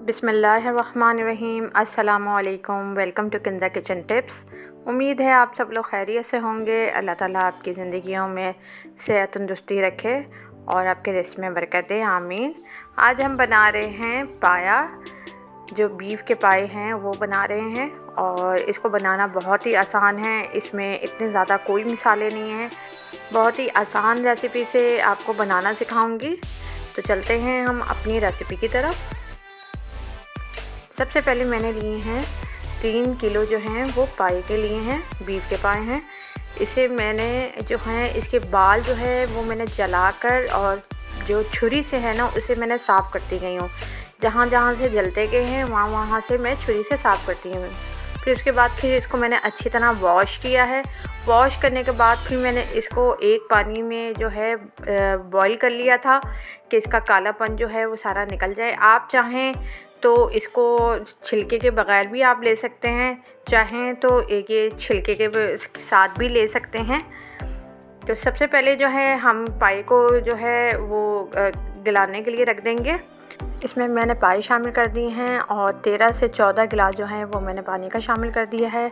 बिस्मिल्लाहिर्रहमानिर्रहीम। अस्सलामुअलैकुम। Welcome to Kinza kitchen tips. उम्मीद है आप सब लोग खैरियत से होंगे। अल्लाह ताला आपकी ज़िंदगियों में सेहत तंदुरुस्ती रखे और आपके रिस्क में बरकत दे, आमीन। आज हम बना रहे हैं पाया, जो बीफ के पाए हैं वो बना रहे हैं और इसको बनाना बहुत ही आसान है। इसमें इतने ज़्यादा कोई मसाले नहीं हैं, बहुत ही आसान रेसिपी से आपको बनाना सिखाऊंगी। तो चलते हैं हम अपनी रेसिपी की तरफ। सबसे पहले मैंने लिए हैं 3 किलो जो हैं वो पाए के लिए हैं, बीफ के पाए हैं। इसे मैंने जो है इसके बाल जो है वो मैंने जलाकर और जो छुरी से है ना उसे मैंने साफ़ करती गई हूँ। जहाँ जहाँ से जलते गए हैं वहाँ वहाँ से मैं छुरी से साफ़ करती हूँ। फिर उसके बाद फिर इसको मैंने अच्छी तरह वॉश किया है। वॉश करने के बाद फिर मैंने इसको एक पानी में जो है बॉईल कर लिया था कि इसका कालापन जो है वो सारा निकल जाए। आप चाहें तो इसको छिलके के बग़ैर भी आप ले सकते हैं, चाहें तो एक ये छिलके के साथ भी ले सकते हैं। तो सबसे पहले जो है हम पाए को जो है वो गलाने के लिए रख देंगे। इसमें मैंने पाए शामिल कर दिए हैं और 13 से 14 गिलास जो है वो मैंने पानी का शामिल कर दिया है।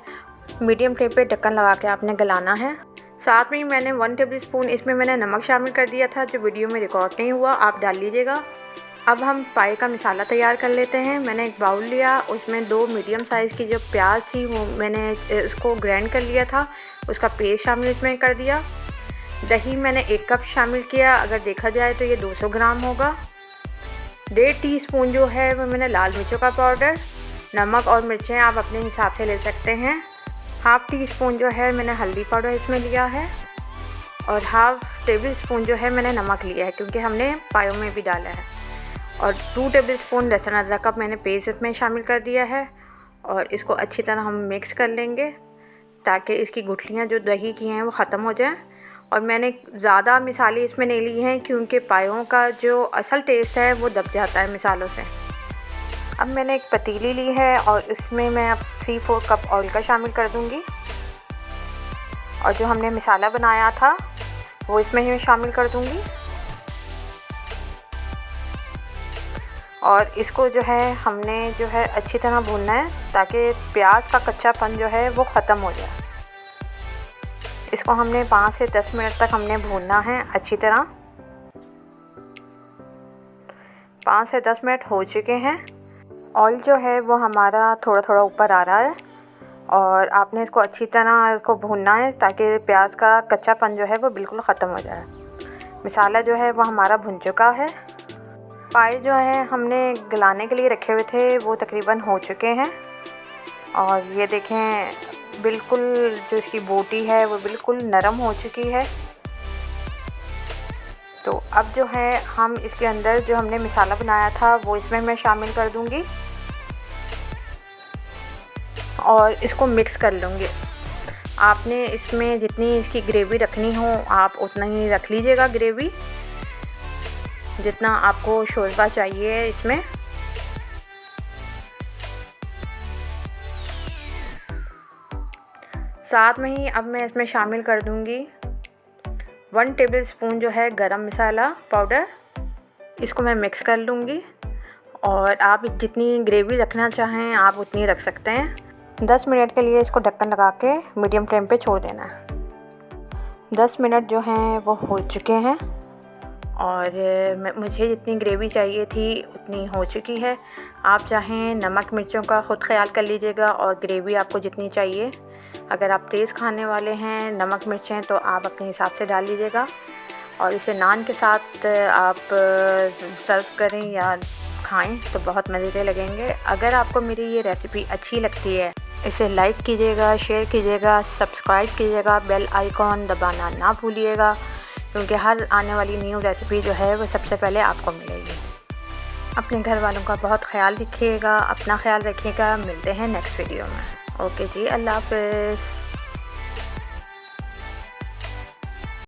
मीडियम फ्लेम पे ढक्कन लगा के आपने गलाना है। साथ में ही मैंने 1 टेबल स्पून इसमें मैंने नमक शामिल कर दिया था, जो वीडियो में रिकॉर्ड नहीं हुआ, आप डाल लीजिएगा। अब हम पाए का मसाला तैयार कर लेते हैं। मैंने एक बाउल लिया, उसमें 2 मीडियम साइज़ की जो प्याज थी वो मैंने उसको ग्राइंड कर लिया था, उसका पेस्ट शामिल इसमें कर दिया। दही मैंने 1 कप शामिल किया, अगर देखा जाए तो ये 200 ग्राम होगा। 1.5 टीस्पून जो है वो मैंने लाल मिर्चों का पाउडर, नमक और मिर्चें आप अपने हिसाब से ले सकते हैं। 1/2 टीस्पून जो है मैंने हल्दी पाउडर इसमें लिया है और 1/2 टेबल स्पून जो है मैंने नमक लिया है, क्योंकि हमने पायों में भी डाला है। और 2 टेबल स्पून लहसुन अदरक का मैंने पेस्ट इसमें शामिल कर दिया है और इसको अच्छी तरह हम मिक्स कर लेंगे ताकि इसकी गुठलियाँ जो दही की हैं वो ख़त्म हो जाएं। और मैंने ज़्यादा मिसाले इसमें नहीं लिए हैं क्योंकि पायों का जो असल टेस्ट है वो दब जाता है मिसालों से। अब मैंने एक पतीली ली है और इसमें मैं अब 3/4 कप ऑयल का शामिल कर दूँगी और जो हमने मसाला बनाया था वो इसमें ही शामिल कर दूँगी। और इसको जो है हमने जो है अच्छी तरह भूनना है ताकि प्याज का कच्चापन जो है वो ख़त्म हो जाए। इसको हमने 5 से 10 मिनट तक हमने भूनना है अच्छी तरह। 5 से 10 मिनट हो चुके हैं। ऑयल जो है वो हमारा थोड़ा थोड़ा ऊपर आ रहा है और आपने इसको अच्छी तरह इसको भूनना है ताकि प्याज का कच्चापन जो है वो बिल्कुल ख़त्म हो जाए। मसाला जो है वो हमारा भुन चुका है। पाए जो है हमने गलाने के लिए रखे हुए थे वो तकरीबन हो चुके हैं और ये देखें बिल्कुल जो इसकी बोटी है वो बिल्कुल नरम हो चुकी है। तो अब जो है हम इसके अंदर जो हमने मसाला बनाया था वो इसमें मैं शामिल कर दूंगी और इसको मिक्स कर लूँगी। आपने इसमें जितनी इसकी ग्रेवी रखनी हो आप उतना ही रख लीजिएगा, ग्रेवी जितना आपको शोरबा चाहिए इसमें। साथ में ही अब मैं इसमें शामिल कर दूंगी 1 टेबल स्पून जो है गरम मसाला पाउडर। इसको मैं मिक्स कर लूँगी और आप जितनी ग्रेवी रखना चाहें आप उतनी रख सकते हैं। 10 मिनट के लिए इसको ढक्कन लगा के मीडियम फ्लेम पे छोड़ देना है। 10 मिनट जो हैं वो हो चुके हैं और मुझे जितनी ग्रेवी चाहिए थी उतनी हो चुकी है। आप चाहें नमक मिर्चों का ख़ुद ख़्याल कर लीजिएगा और ग्रेवी आपको जितनी चाहिए, अगर आप तेज़ खाने वाले हैं नमक मिर्चें तो आप अपने हिसाब से डाल लीजिएगा। और इसे नान के साथ आप सर्व करें या खाएं तो बहुत मज़ेदार लगेंगे। अगर आपको मेरी ये रेसिपी अच्छी लगती है इसे लाइक कीजिएगा, शेयर कीजिएगा, सब्सक्राइब कीजिएगा, बेल आइकॉन दबाना ना भूलिएगा, क्योंकि हर आने वाली न्यू रेसिपी जो है वो सबसे पहले आपको मिलेगी। अपने घर वालों का बहुत ख्याल रखिएगा, अपना ख्याल रखिएगा। मिलते हैं नेक्स्ट वीडियो में। ओके जी, अल्लाह हाफ़िज़।